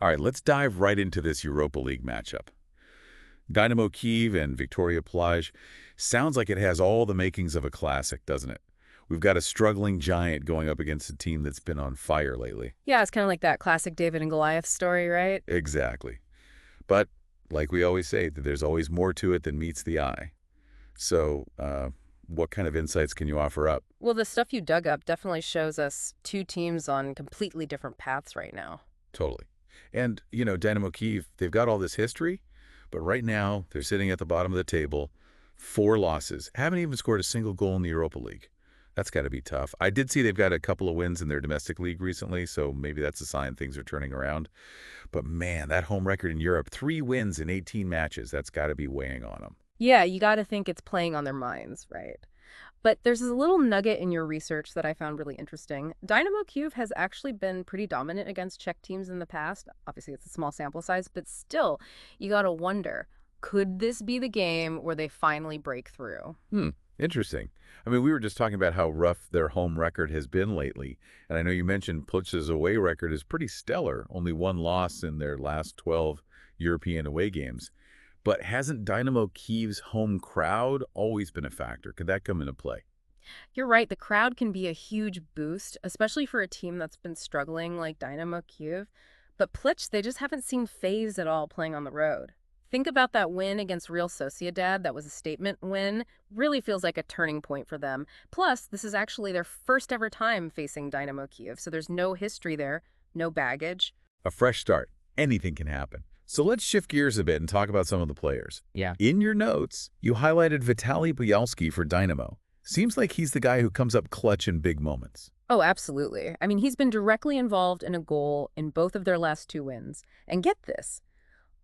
All right, let's dive right into this Europa League matchup. Dynamo Kyiv and Viktoria Plzeň sounds like it has all the makings of a classic, doesn't it? We've got a struggling giant going up against a team that's been on fire lately. Yeah, it's kind of like that classic David and Goliath story, right? Exactly. But, like we always say, that there's always more to it than meets the eye. So, what kind of insights can you offer up? Well, the stuff you dug up definitely shows us two teams on completely different paths right now. Totally. And, Dynamo Kyiv, they've got all this history, but right now they're sitting at the bottom of the table, 4 losses, haven't even scored a single goal in the Europa League. That's got to be tough. I did see they've got a couple of wins in their domestic league recently, so maybe that's a sign things are turning around. But man, that home record in Europe, 3 wins in 18 matches, that's got to be weighing on them. Yeah, you got to think it's playing on their minds, right? But there's a little nugget in your research that I found really interesting. Dynamo Kyiv has actually been pretty dominant against Czech teams in the past. Obviously, it's a small sample size, but still, you got to wonder, could this be the game where they finally break through? Interesting. I mean, we were just talking about how rough their home record has been lately. And I know you mentioned Plz's away record is pretty stellar, only 1 loss in their last 12 European away games. But hasn't Dynamo Kyiv's home crowd always been a factor? Could that come into play? You're right, the crowd can be a huge boost, especially for a team that's been struggling like Dynamo Kyiv. But Plzh, they just haven't seemed phased at all playing on the road. Think about that win against Real Sociedad. That was a statement win. Really feels like a turning point for them. Plus, this is actually their first ever time facing Dynamo Kyiv, so there's no history there, no baggage. A fresh start. Anything can happen. So let's shift gears a bit and talk about some of the players. Yeah. In your notes, you highlighted Vitaly Byalski for Dynamo. Seems like he's the guy who comes up clutch in big moments. Oh, absolutely. I mean, he's been directly involved in a goal in both of their last 2 wins. And get this,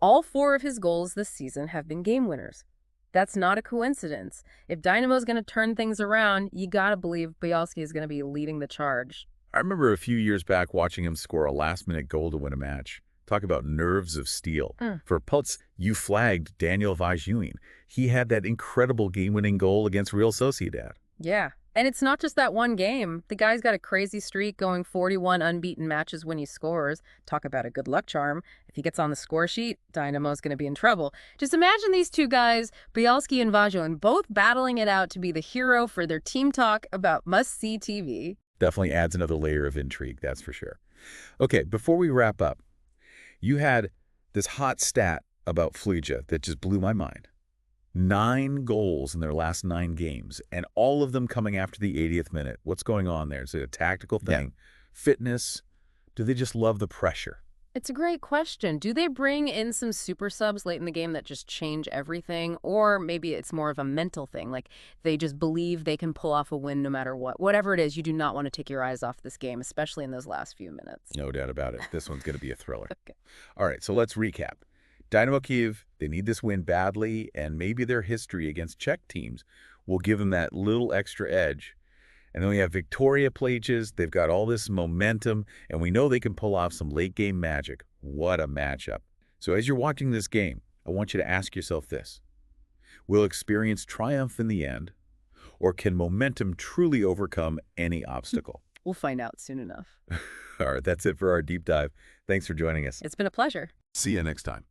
all 4 of his goals this season have been game winners. That's not a coincidence. If Dynamo's going to turn things around, you got to believe Byalski is going to be leading the charge. I remember a few years back watching him score a last-minute goal to win a match. Talk about nerves of steel. For Plzeň, you flagged DanielVašulín. He had that incredible game-winning goal against Real Sociedad. Yeah. And it's not just that one game. The guy's got a crazy streak going 41 unbeaten matches when he scores. Talk about a good luck charm. If he gets on the score sheet, Dynamo's going to be in trouble. Just imagine these two guys, Byalski and Vašulín, both battling it out to be the hero for their team talk about must-see TV. Definitely adds another layer of intrigue, that's for sure. Okay, before we wrap up, you had this hot stat about Plzeň that just blew my mind. 9 goals in their last 9 games, and all of them coming after the 80th minute. What's going on there? Is it a tactical thing? Fitness? Do they just love the pressure? It's a great question. Do they bring in some super subs late in the game that just change everything? Or maybe it's more of a mental thing, like they just believe they can pull off a win no matter what. Whatever it is, you do not want to take your eyes off this game, especially in those last few minutes. No doubt about it. This one's going to be a thriller. Okay. All right, so let's recap. Dynamo Kyiv, they need this win badly, and maybe their history against Czech teams will give them that little extra edge. And then we have Viktoria Plzeň. They've got all this momentum, and we know they can pull off some late-game magic. What a matchup. So as you're watching this game, I want you to ask yourself this. Will experience triumph in the end, or can momentum truly overcome any obstacle? We'll find out soon enough. All right, that's it for our deep dive. Thanks for joining us. It's been a pleasure. See you next time.